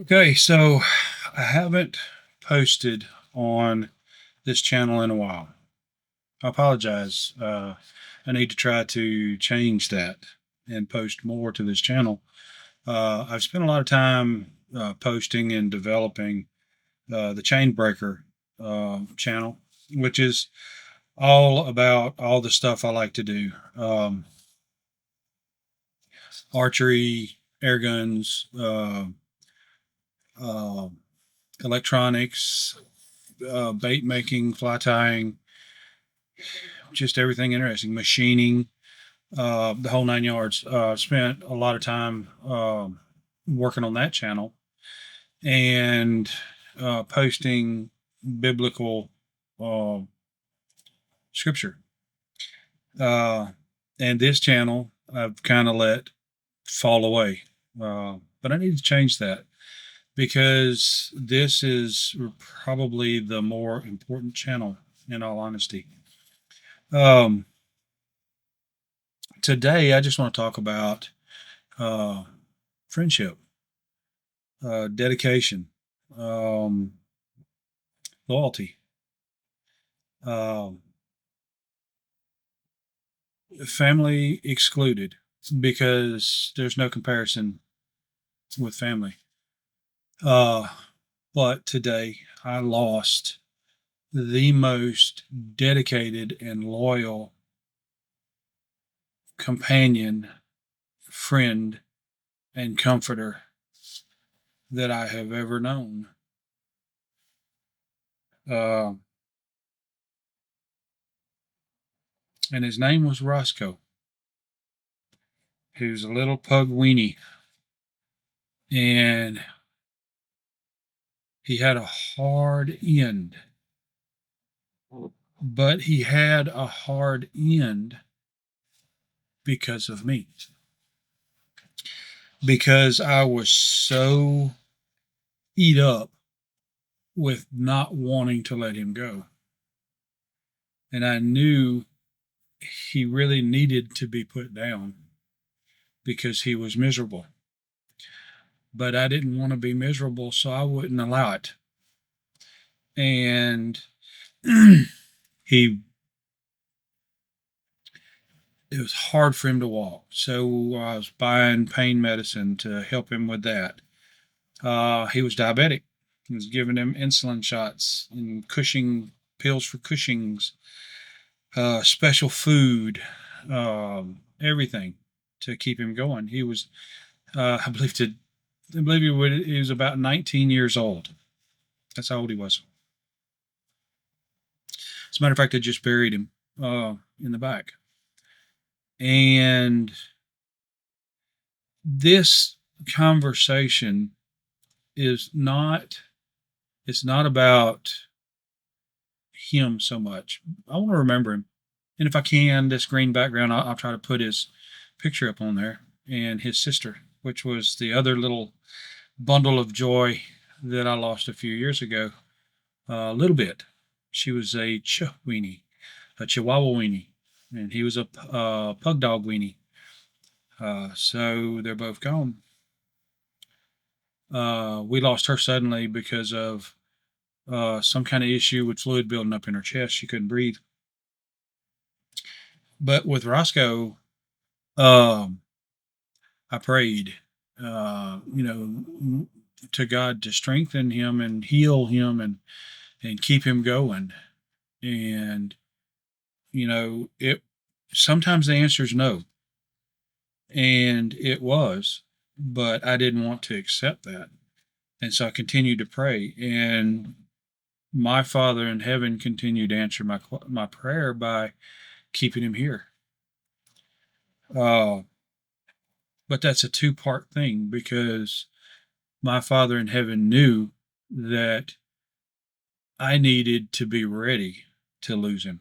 Okay, so I haven't posted on this channel in a while. I apologize. I need to try to change that and post more to this channel. I've spent a lot of time posting and developing the Chainbreaker channel, which is all about all the stuff I like to do: archery, air guns, uh, electronics, bait making, fly tying, just everything interesting, machining, the whole nine yards. Spent a lot of time working on that channel and posting biblical uh, scripture. Uh, and this channel I've kind of let fall away. But I need to change that because this is probably the more important channel, in all honesty. Um, Today, I just want to talk about uh, friendship, dedication, um, loyalty, um, family excluded, because there's no comparison with family. Uh, but today, I lost the most dedicated and loyal companion, friend, and comforter that I have ever known. Uh, and his name was Roscoe. He was a little pug weenie, and he had a hard end. But he had a hard end because of me. Because I was so eat up with not wanting to let him go. And I knew he really needed to be put down because he was miserable. But I didn't want to be miserable, so I wouldn't allow it. And he it was hard for him to walk. So I was buying pain medicine to help him with that. He was diabetic. He was giving him insulin shots and Cushing pills for Cushing's, special food, everything to keep him going. He was, I believe he was about 19 years old. That's how old he was. As a matter of fact, I just buried him in the back. And this conversation is not it's not about him so much. I want to remember him. And if I can, this green background, I'll try to put his picture up on there, and his sister, which was the other little bundle of joy that I lost a few years ago. A little bit. She was a weenie, a Chihuahua weenie, and he was a pug dog weenie. So they're both gone. We lost her suddenly because of some kind of issue with fluid building up in her chest. She couldn't breathe. But with Roscoe, um, I prayed, to God to strengthen him and heal him and keep him going. And it sometimes the answer is no, and it was, but I didn't want to accept that, and so I continued to pray, and my Father in heaven continued to answer my prayer by keeping him here. Uh, but that's a two-part thing because my Father in heaven knew that I needed to be ready to lose him.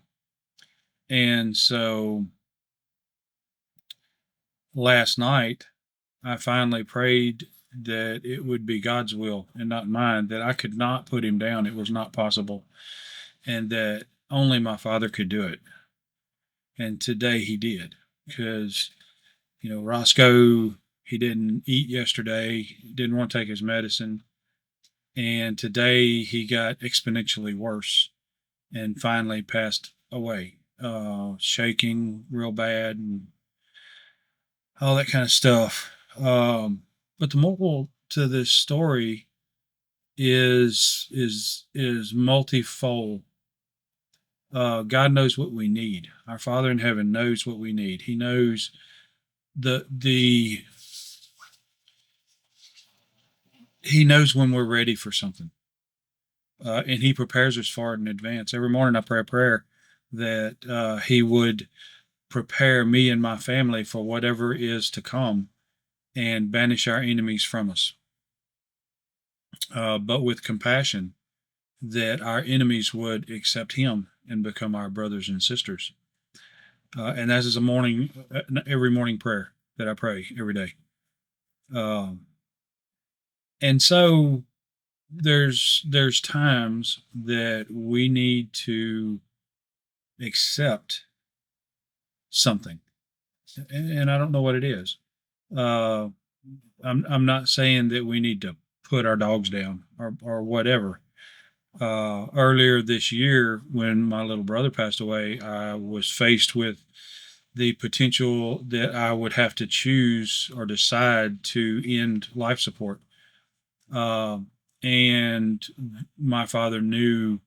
And so last night, I finally prayed that it would be God's will and not mine, that I could not put him down. It was not possible. And that only my Father could do it. And today he did. Because, Roscoe, He didn't eat yesterday, didn't want to take his medicine, and today he got exponentially worse and finally passed away, shaking real bad and all that kind of stuff. But the moral to this story is multifold. God knows what we need. Our Father in heaven knows what we need. He knows the he knows when we're ready for something, and he prepares us for it in advance. Every morning I pray a prayer that he would prepare me and my family for whatever is to come and banish our enemies from us, but with compassion, that our enemies would accept him and become our brothers and sisters. And that is every morning prayer that I pray every day. Um, and so there's times that we need to accept something, and I don't know what it is. Uh, I'm not saying that we need to put our dogs down or whatever. Earlier this year, when my little brother passed away, I was faced with the potential that I would have to choose or decide to end life support. Um, and my father knew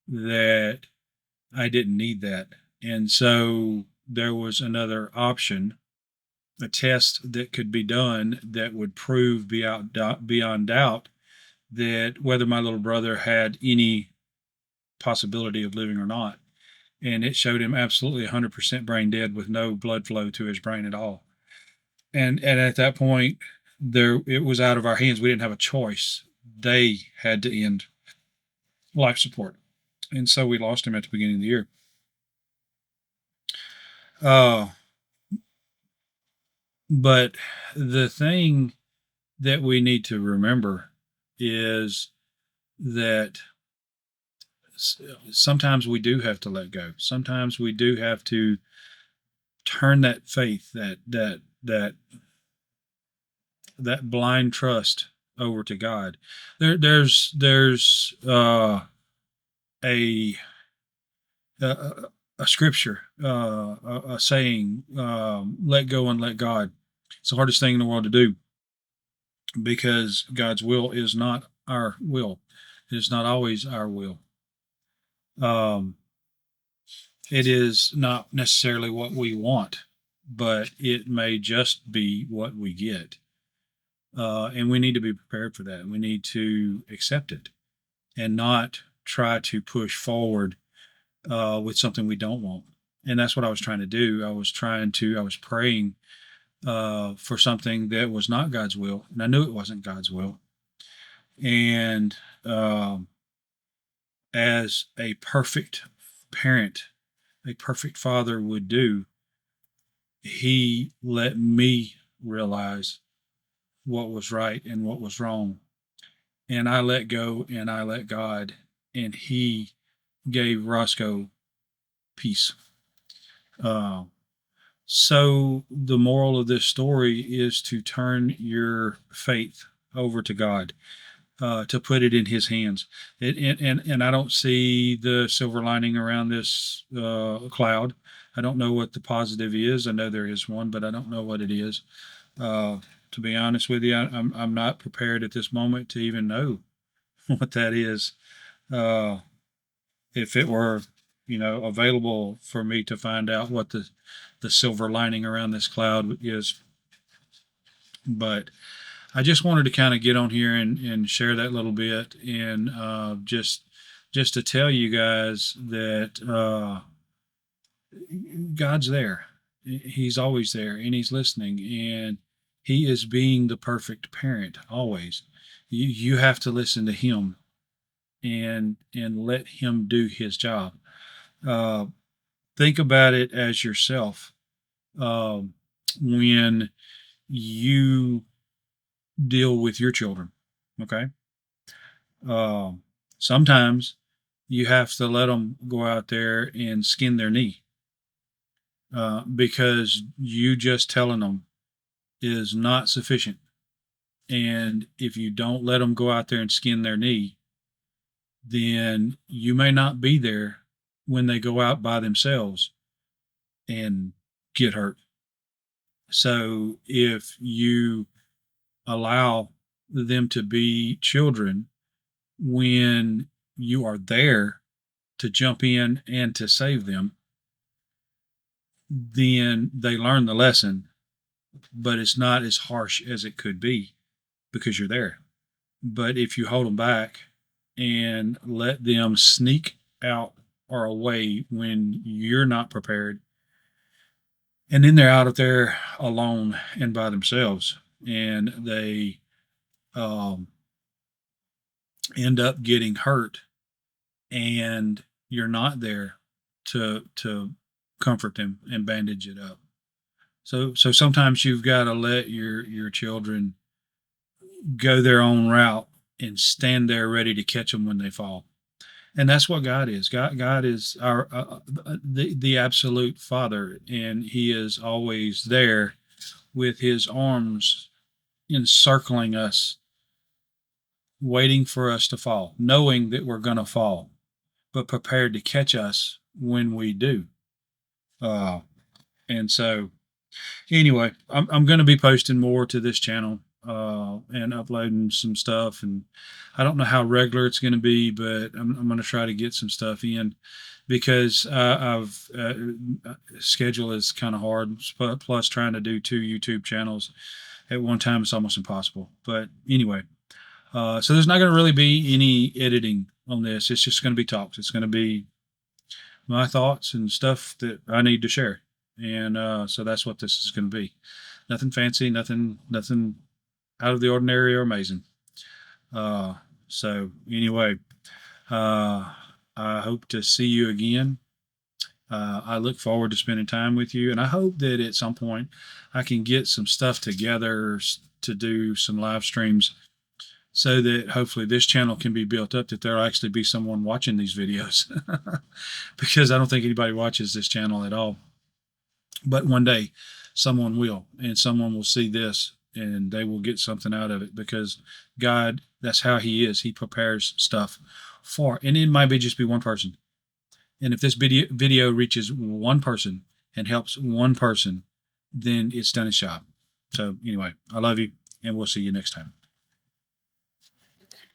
that I didn't need that. And so there was another option, a test that could be done that would prove beyond doubt that whether my little brother had any possibility of living or not. And it showed him absolutely 100% brain dead with no blood flow to his brain at all. And at that point, it was out of our hands. We didn't have a choice. They had to end life support, and so we lost him at the beginning of the year. Uh, but the thing that we need to remember is that sometimes we do have to let go. Sometimes we do have to turn that faith, that blind trust over to God. There's a a, a scripture, a saying, let go and let God. It's the hardest thing in the world to do because God's will is not our will. It is not always our will. Um, it is not necessarily what we want, but it may just be what we get. And we need to be prepared for that. We need to accept it and not try to push forward with something we don't want. And that's what I was trying to do. I was praying for something that was not God's will. And I knew it wasn't God's will. And as a perfect parent, a perfect father would do, he let me realize what was right and what was wrong. And I let go and I let God, and he gave Roscoe peace. Uh, so the moral of this story is to turn your faith over to God, to put it in His hands. And I don't see the silver lining around this cloud. I don't know what the positive is. I know there is one, but I don't know what it is. To be honest with you, I'm not prepared at this moment to even know what that is. If it were, available for me to find out what the silver lining around this cloud is. But I just wanted to kind of get on here and share that little bit, and just to tell you guys that God's there. He's always there, and He's listening, and He is being the perfect parent always. You have to listen to Him and let Him do His job. Uh, think about it as yourself. Um, when you deal with your children, okay? Sometimes you have to let them go out there and skin their knee, because you just telling them is not sufficient. And if you don't let them go out there and skin their knee, then you may not be there when they go out by themselves and get hurt. So if you allow them to be children when you are there to jump in and to save them, then they learn the lesson, but it's not as harsh as it could be because you're there. But if you hold them back and let them sneak out or away when you're not prepared, and then they're out of there alone and by themselves, and they um, end up getting hurt, and you're not there to comfort them and bandage it up. So sometimes you've got to let your children go their own route and stand there ready to catch them when they fall. And that's what God is. God is our the absolute Father, and He is always there with His arms encircling us, waiting for us to fall, knowing that we're going to fall, but prepared to catch us when we do. And so, anyway, I'm going to be posting more to this channel and uploading some stuff. And I don't know how regular it's going to be, but I'm going to try to get some stuff in because I've schedule is kind of hard. Plus, trying to do 2 YouTube channels at one time is almost impossible. But anyway, so there's not going to really be any editing on this. It's just going to be talks. It's going to be my thoughts and stuff that I need to share. And so that's what this is going to be. Nothing fancy, nothing out of the ordinary or amazing. So anyway, I hope to see you again. I look forward to spending time with you, and I hope that at some point I can get some stuff together to do some live streams so that hopefully this channel can be built up, that there'll actually be someone watching these videos because I don't think anybody watches this channel at all. But one day someone will, and someone will see this and they will get something out of it because God, that's how He is. He prepares stuff for, and it might be just be one person. And if this video reaches one person and helps one person, then it's done its job. So anyway, I love you, and we'll see you next time.